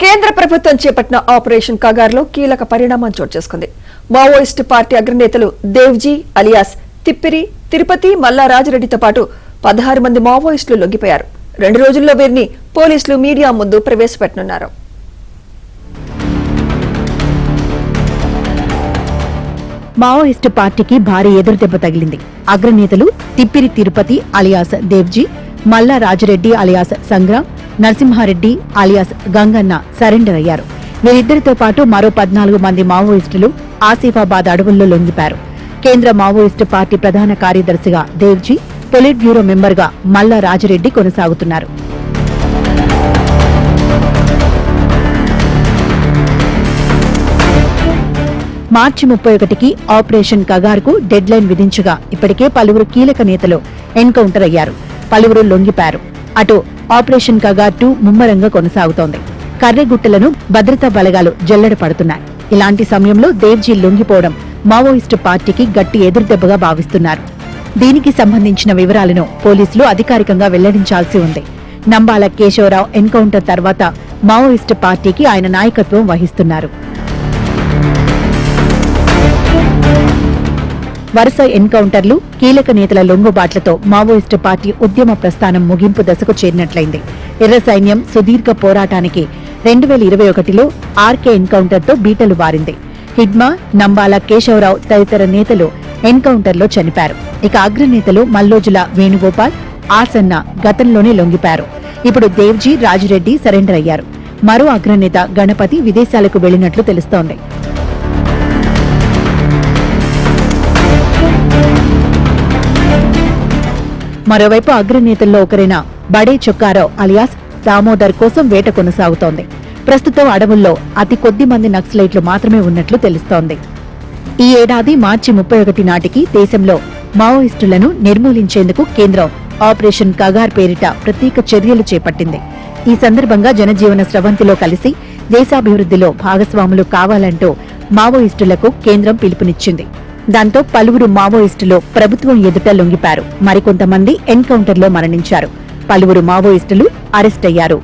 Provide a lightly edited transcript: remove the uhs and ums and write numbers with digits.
కేంద్ర ప్రభుత్వం చేపట్టిన ఆపరేషన్ కగార్లో కీలక పరిణామం చోటు చేసుకుంది. మావోయిస్టు పార్టీ అగ్రనేతలు దేవ్జీ అలియాస్ తిప్పిరి, తిరుపతి, మల్లా రాజిరెడ్డితో పాటు 16 మంది మావోయిస్టులు లొంగిపోయారు. 2 రోజుల్లో వీరిని పోలీసులు మీడియా ముందు ప్రవేశపెట్టనున్నారు. మావోయిస్టు పార్టీకి భారీ ఎదురుదెబ్బ తగిలింది. అగ్రనేతలు Tippiri Tirupati alias Devji, Malla Rajireddy alias Sangram, Narasimhareddy alias Ganganna surrender అయ్యారు. వీరిద్దరితో పాటు మరో 14 మంది మావోయిస్టులు ఆసిఫాబాద్ అడవుల్లో లొంగిపారు. కేంద్ర మావోయిస్టు పార్టీ ప్రధాన కార్యదర్శిగా దేవ్జీ, పొలిట్ బ్యూరో మెంబర్గా మల్లా రాజిరెడ్డి కొనసాగుతున్నారు. మార్చి 31కి ఆపరేషన్ కగార్కు డెడ్ లైన్ విధించగా ఇప్పటికే పలువురు కీలక నేతలు ఎన్కౌంటర్ అయ్యారు. పలువురు లొంగిపారు. అటు ఆపరేషన్ కగార్ 2 ముమ్మరంగా కొనసాగుతోంది. కర్రెగుట్టలను భద్రతా బలగాలు జల్లెడ పడుతున్నాయి. ఇలాంటి సమయంలో దేవ్జీ లొంగిపోవడం మావోయిస్టు పార్టీకి గట్టి ఎదురుదెబ్బగా భావిస్తున్నారు. దీనికి సంబంధించిన వివరాలను పోలీసులు అధికారికంగా వెల్లడించాల్సి ఉంది. నంబాల కేశవరావు ఎన్కౌంటర్ తర్వాత మావోయిస్టు పార్టీకి ఆయన నాయకత్వం వహిస్తున్నారు. వరుస ఎన్కౌంటర్లు, కీలక నేతల లొంగుబాట్లతో మావోయిస్టు పార్టీ ఉద్యమ ప్రస్థానం ముగింపు దశకు చేరినట్లయింది. ఎర్ర సైన్యం సుదీర్ఘ పోరాటానికి 2021లో ఆర్కే ఎన్కౌంటర్తో బీటలు వారింది. హిడ్మా, నంబాల కేశవరావు తదితర నేతలు ఎన్కౌంటర్లో చనిపారు. ఇక అగ్రనేతలు మల్లోజుల వేణుగోపాల్, ఆసన్న గతంలోనే లొంగిపారు. ఇప్పుడు దేవ్జీ, రాజిరెడ్డి సరెండర్ అయ్యారు. మరో అగ్రనేత గణపతి విదేశాలకు వెళ్లినట్లు తెలుస్తోంది. మరోవైపు అగ్రనేతల్లో ఒకరైన బడే చొక్కారావు అలియాస్ దామోదర్ కోసం వేట కొనసాగుతోంది. ప్రస్తుతం అడవుల్లో అతి కొద్ది మంది నక్సలైట్లు మాత్రమే ఉన్నట్లు తెలుస్తోంది. ఈ ఏడాది మార్చి 31 నాటికి దేశంలో మావోయిస్టులను నిర్మూలించేందుకు కేంద్రం ఆపరేషన్ కగార్ పేరిట ప్రత్యేక చర్యలు చేపట్టింది. ఈ సందర్భంగా జనజీవన స్రవంతిలో కలిసి దేశాభివృద్ధిలో భాగస్వాములు కావాలంటూ మావోయిస్టులకు కేంద్రం పిలుపునిచ్చింది. దాంతో పలువురు మావోయిస్టులు ప్రభుత్వం ఎదుట లొంగిపారు. మరికొంతమంది ఎన్కౌంటర్లో మరణించారు. పలువురు మావోయిస్టులు అరెస్ట్ అయ్యారు.